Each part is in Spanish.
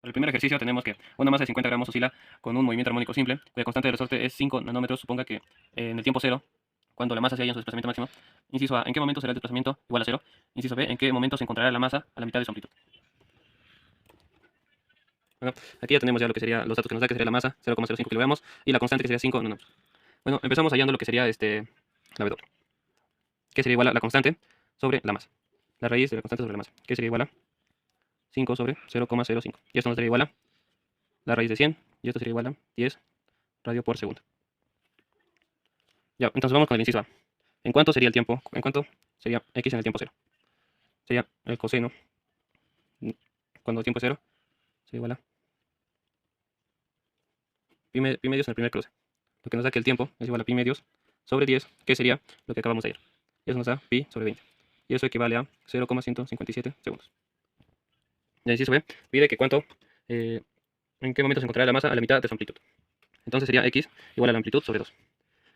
Para el primer ejercicio tenemos que una masa de 50 gramos oscila con un movimiento armónico simple, cuya constante de resorte es 5 nanómetros. Suponga que en el tiempo cero, cuando la masa se halla en su desplazamiento máximo. Inciso A, ¿en qué momento será el desplazamiento igual a cero? Inciso B, ¿en qué momento se encontrará la masa a la mitad de su amplitud? Bueno, aquí ya tenemos ya lo que sería los datos que nos da, que sería la masa, 0,05 kilogramos, y la constante que sería 5 nanómetros. Bueno, empezamos hallando lo que sería la W, que sería igual a la constante sobre la masa. La raíz de la constante sobre la masa, que sería igual a 5 sobre 0,05. Y esto nos daría igual a la raíz de 100, y esto sería igual a 10 radio por segundo. Ya, entonces vamos con el inciso A. ¿En cuánto sería el tiempo? ¿En cuánto sería x en el tiempo cero? Sería el coseno, cuando el tiempo es cero, sería igual a pi medios en el primer cruce. Lo que nos da que el tiempo es igual a pi medios sobre 10, que sería lo que acabamos de ir. Y eso nos da pi sobre 20. Y eso equivale a 0,157 segundos. El inciso B pide que en qué momento se encontrará la masa a la mitad de su amplitud. Entonces sería x igual a la amplitud sobre 2.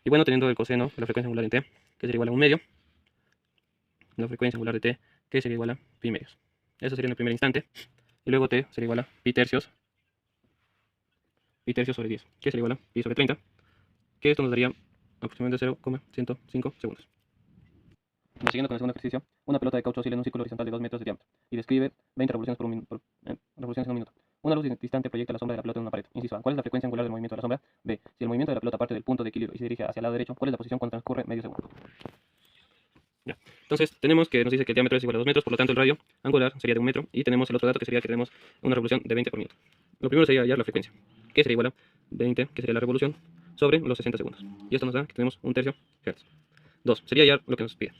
Y bueno, teniendo el coseno de la frecuencia angular en t, que sería igual a 1 medio, la frecuencia angular de t, que sería igual a pi medios. Eso sería en el primer instante. Y luego t sería igual a pi tercios sobre 10, que sería igual a pi sobre 30, que esto nos daría aproximadamente 0,105 segundos. Siguiendo con el segundo ejercicio, una pelota de caucho oscila en un círculo horizontal de 2 metros de diámetro y describe 20 revoluciones revoluciones en un minuto. Una luz distante proyecta la sombra de la pelota en una pared. Inciso A, ¿cuál es la frecuencia angular del movimiento de la sombra? B, si el movimiento de la pelota parte del punto de equilibrio y se dirige hacia el lado derecho, ¿cuál es la posición cuando transcurre medio segundo? Ya. Entonces tenemos que nos dice que el diámetro es igual a 2 metros, por lo tanto el radio angular sería de 1 metro, y tenemos el otro dato que sería que tenemos una revolución de 20 por minuto. Lo primero sería hallar la frecuencia, que sería igual a 20, que sería la revolución, sobre los 60 segundos. Y esto nos da que tenemos un tercio hertz. 2. Sería hallar lo que nos pide,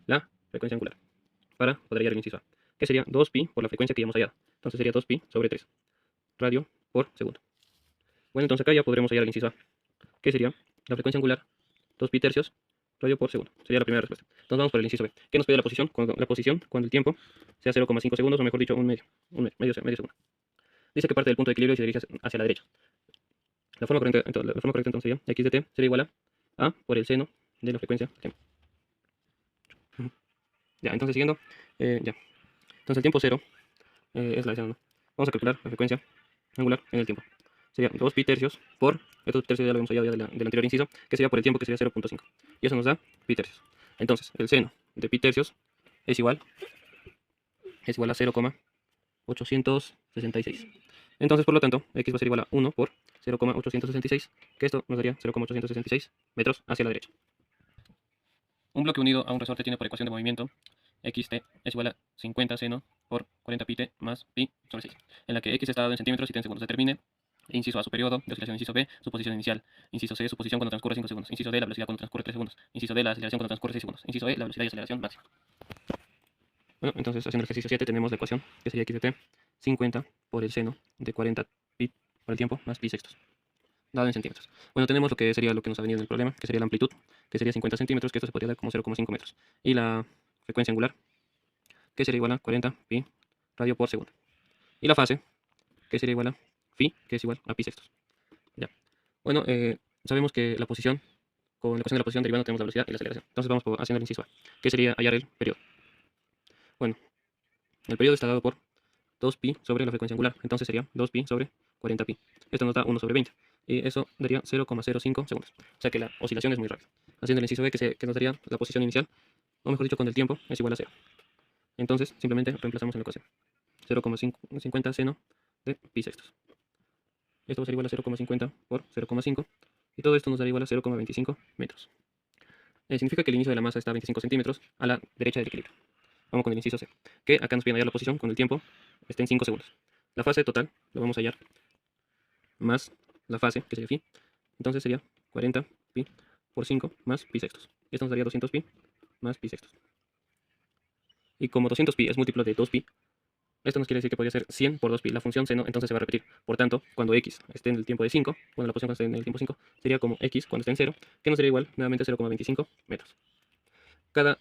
la frecuencia angular, para poder hallar el inciso A, que sería 2pi por la frecuencia que ya hemos hallado. Entonces sería 2pi sobre 3 radio por segundo. Bueno, entonces acá ya podremos hallar el inciso A, que sería la frecuencia angular 2pi tercios radio por segundo. Sería la primera respuesta. Entonces vamos por el inciso B. ¿Qué nos pide la posición cuando el tiempo sea 0,5 segundos, o mejor dicho, medio segundo? Dice que parte del punto de equilibrio y se dirige hacia la derecha. La forma correcta entonces sería x de t sería igual a por el seno de la frecuencia del tiempo. Ya, entonces siguiendo, ya. Entonces el tiempo cero es la de seno, ¿no? Vamos a calcular la frecuencia angular en el tiempo. Sería 2 pi tercios por, estos tercios ya lo hemos hallado ya del anterior inciso, que sería por el tiempo, que sería 0,5. Y eso nos da pi tercios. Entonces, el seno de pi tercios es igual a 0,866. Entonces, por lo tanto, x va a ser igual a 1 por 0,866, que esto nos daría 0,866 metros hacia la derecha. Un bloque unido a un resorte tiene por ecuación de movimiento xt es igual a 50 seno por 40 pi t más pi sobre 6, en la que x está dado en centímetros y t en segundos. Determine, inciso A, su periodo de oscilación; inciso B, su posición inicial; inciso C, su posición cuando transcurre 5 segundos; inciso D, la velocidad cuando transcurre 3 segundos; inciso D, la aceleración cuando transcurre 6 segundos; inciso E, la velocidad y aceleración máxima. Bueno, entonces haciendo el ejercicio 7 tenemos la ecuación, que sería x de t 50 por el seno de 40 pi por el tiempo más pi sextos, dado en centímetros. Bueno, tenemos lo que sería lo que nos ha venido en el problema, que sería la amplitud, que sería 50 centímetros, que esto se podría dar como 0,5 metros. Y la frecuencia angular, que sería igual a 40 pi radio por segundo. Y la fase, que sería igual a phi, que es igual a pi sextos. Ya. Bueno, sabemos que la posición, con la ecuación de la posición derivando tenemos la velocidad y la aceleración. Entonces vamos haciendo el inciso A, que sería hallar el periodo. Bueno, el periodo está dado por 2pi sobre la frecuencia angular, entonces sería 2pi sobre 40pi. Esto nos da 1 sobre 20, y eso daría 0,05 segundos. O sea que la oscilación es muy rápida. Haciendo el inciso B, que nos daría la posición inicial, o mejor dicho, con el tiempo, es igual a 0. Entonces simplemente reemplazamos en la ecuación 0,50 seno de pi sextos. Esto va a ser igual a 0,50 por 0,5, y todo esto nos daría igual a 0,25 metros. Significa que el inicio de la masa está a 25 centímetros a la derecha del equilibrio. Vamos con el inciso C, que acá nos piden hallar la posición cuando el tiempo está en 5 segundos. La fase total lo vamos a hallar más la fase, que sería phi. Entonces sería 40 pi por 5 más pi sextos. Esto nos daría 200 pi más pi sextos. Y como 200 pi es múltiplo de 2 pi, esto nos quiere decir que podría ser 100 por 2 pi. La función seno entonces se va a repetir. Por tanto, cuando x esté en el tiempo de 5, cuando la posición esté en el tiempo 5, sería como x cuando esté en 0, que nos sería igual nuevamente 0,25 metros. Cada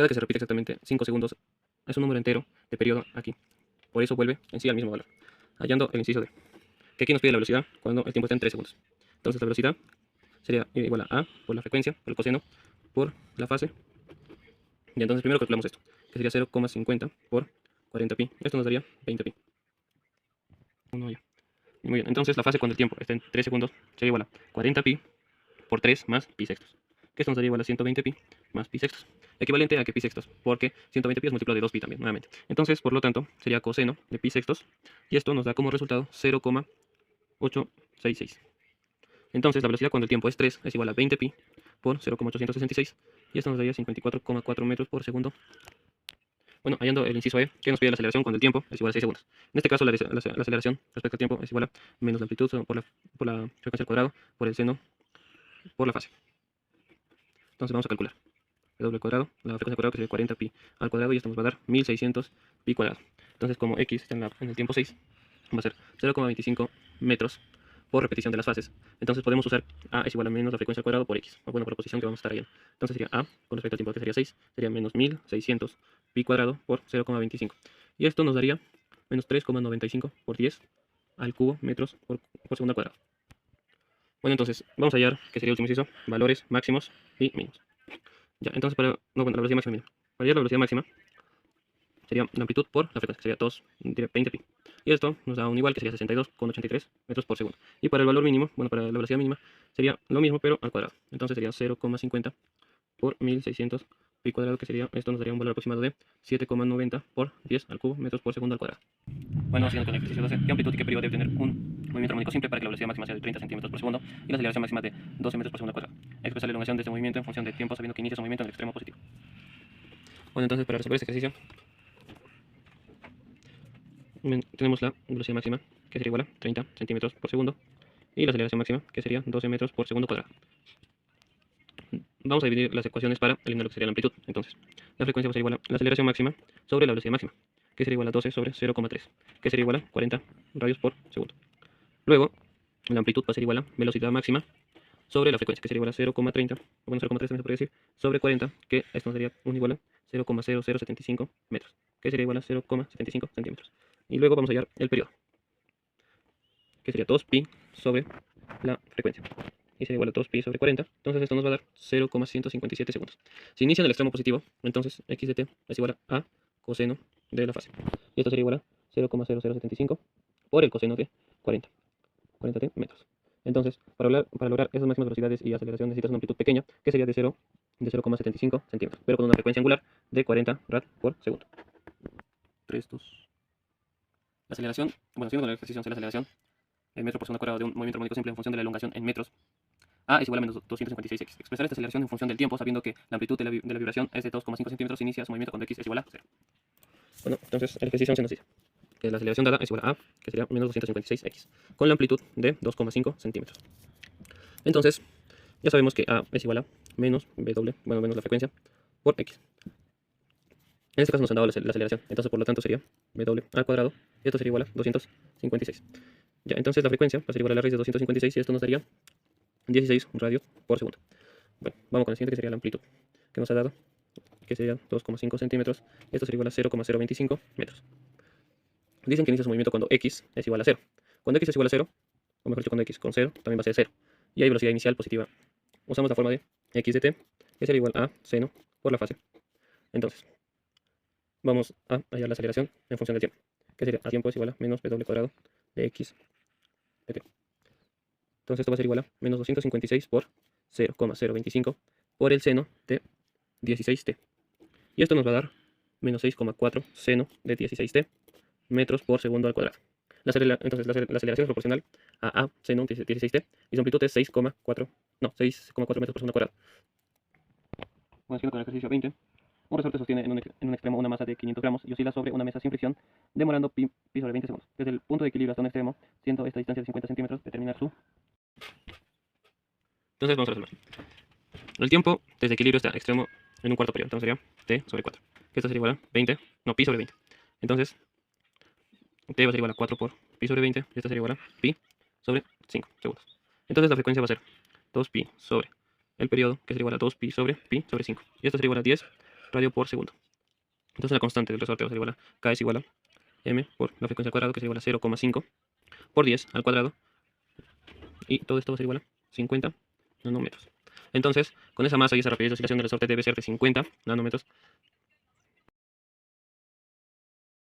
que se repite exactamente 5 segundos es un número entero de periodo aquí. Por eso vuelve en sí al mismo valor. Hallando el inciso D, que aquí nos pide la velocidad cuando el tiempo está en 3 segundos. Entonces la velocidad sería igual a por la frecuencia, por el coseno, por la fase. Y entonces primero calculamos esto, que sería 0,50 por 40 pi. Esto nos daría 20 pi. 1 ya. Muy bien, entonces la fase cuando el tiempo está en 3 segundos sería igual a 40 pi por 3 más pi sextos, que esto nos daría igual a 120 pi más pi sextos, equivalente a que pi sextos, porque 120 pi es múltiplo de 2 pi también, nuevamente. Entonces, por lo tanto, sería coseno de pi sextos, y esto nos da como resultado 0,866. Entonces, la velocidad cuando el tiempo es 3 es igual a 20 pi por 0,866, y esto nos daría 54,4 metros por segundo. Bueno, hallando el inciso E, que nos pide la aceleración cuando el tiempo es igual a 6 segundos. En este caso, la aceleración respecto al tiempo es igual a menos la amplitud por la frecuencia al cuadrado por el seno por la fase. Entonces vamos a calcular. W al cuadrado, la frecuencia al cuadrado que sería 40 pi al cuadrado, y esto nos va a dar 1600 pi cuadrado. Entonces, como x está en el tiempo 6, va a ser 0,25 metros por repetición de las fases. Entonces podemos usar a es igual a menos la frecuencia al cuadrado por x, o bueno, por la posición que vamos a estar ahí. Entonces sería a con respecto al tiempo que sería 6, sería menos 1600 pi cuadrado por 0,25. Y esto nos daría menos 3,95 por 10 al cubo metros por segundo al cuadrado. Bueno, entonces vamos a hallar, que sería el último inciso, valores máximos y mínimos. Ya, entonces la velocidad máxima mínima. Para hallar la velocidad máxima sería la amplitud por la frecuencia, que sería 20 pi. Y esto nos da un igual, que sería 62,83 metros por segundo. Y para el valor mínimo, bueno, para la velocidad mínima, sería lo mismo, pero al cuadrado. Entonces sería 0,50 por 1600 pi cuadrado, que sería, esto nos daría un valor aproximado de 7,90 por 10 al cubo metros por segundo al cuadrado. Bueno, siguiendo con el ejercicio 12, ¿qué amplitud y qué periodo debe tener un movimiento armónico simple para que la velocidad máxima sea de 30 centímetros por segundo y la aceleración máxima de 12 metros por segundo al cuadrado? Expresa la elongación de este movimiento en función de tiempo, sabiendo que inicia su movimiento en el extremo positivo. Bueno, entonces para resolver este ejercicio tenemos la velocidad máxima, que sería igual a 30 centímetros por segundo, y la aceleración máxima, que sería 12 metros por segundo cuadrado. Vamos a dividir las ecuaciones para eliminar lo que sería la amplitud. Entonces, la frecuencia va a ser igual a la aceleración máxima sobre la velocidad máxima, que sería igual a 12 sobre 0,3, que sería igual a 40 radios por segundo. Luego, la amplitud va a ser igual a velocidad máxima sobre la frecuencia, que sería igual a 0,30, bueno, 0,3 también se podría decir, sobre 40, que esto sería un igual a 0,0075 metros, que sería igual a 0,75 centímetros. Y luego vamos a hallar el periodo, que sería 2pi sobre la frecuencia, y sería igual a 2pi sobre 40, entonces esto nos va a dar 0,157 segundos. Si inicia en el extremo positivo, entonces x de t es igual a coseno de la fase, y esto sería igual a 0,0075 por el coseno de 40t metros. Entonces, para lograr esas máximas velocidades y aceleración necesitas una amplitud pequeña, que sería de 0,75 centímetros, pero con una frecuencia angular de 40 rad por segundo. 3, 2. La aceleración, bueno, siguiendo con la ejercicio de la aceleración, el metro por segundo cuadrado de un movimiento armónico simple en función de la elongación en metros, a es igual a menos 256x. Expresar esta aceleración en función del tiempo, sabiendo que la amplitud de la vibración es de 2,5 centímetros, inicia su movimiento cuando x es igual a 0. Bueno, entonces el ejercicio se nos dice que la aceleración dada es igual a, que sería menos 256x, con la amplitud de 2,5 centímetros. Entonces, ya sabemos que a es igual a menos w, bueno, menos la frecuencia, por x. En este caso nos han dado la aceleración, entonces por lo tanto sería w al cuadrado, y esto sería igual a 256. Ya, entonces la frecuencia va a ser igual a la raíz de 256, y esto nos daría 16 radios por segundo. Bueno, vamos con el siguiente, que sería la amplitud, que nos ha dado, que sería 2,5 centímetros, y esto sería igual a 0,025 metros. Dicen que inicia su movimiento cuando x es igual a 0. Cuando x es igual a 0, o mejor dicho, cuando x con 0, también va a ser 0. Y hay velocidad inicial positiva. Usamos la forma de x de t, que sería igual a seno por la fase. Entonces, vamos a hallar la aceleración en función del tiempo, que sería a tiempo es igual a menos w cuadrado de x de t. Entonces esto va a ser igual a menos 256 por 0,025 por el seno de 16t. Y esto nos va a dar menos 6,4 seno de 16t metros por segundo al cuadrado. Entonces la aceleración es proporcional a seno de 16t, y su amplitud es 6,4 metros por segundo al cuadrado. Bueno, siguiendo con el ejercicio 20. Un resorte sostiene en un extremo una masa de 500 gramos y oscila sobre una mesa sin fricción, demorando pi sobre 20 segundos. Desde el punto de equilibrio hasta un extremo, siendo esta distancia de 50 centímetros, determinar su... Entonces vamos a resolver. El tiempo desde equilibrio está extremo en un cuarto periodo, entonces sería t sobre 4. Que esto sería igual a pi sobre 20. Entonces, t va a ser igual a 4 por pi sobre 20, y esto sería igual a pi sobre 5 segundos. Entonces la frecuencia va a ser 2pi sobre el periodo, que sería igual a 2pi sobre 5. Y esto sería igual a 10 radio por segundo. Entonces la constante del resorte va a ser igual a k es igual a m por la frecuencia al cuadrado, que sería igual a 0,5 por 10 al cuadrado. Y todo esto va a ser igual a 50 nanómetros. Entonces, con esa masa y esa rapidez de oscilación del resorte debe ser de 50 nanómetros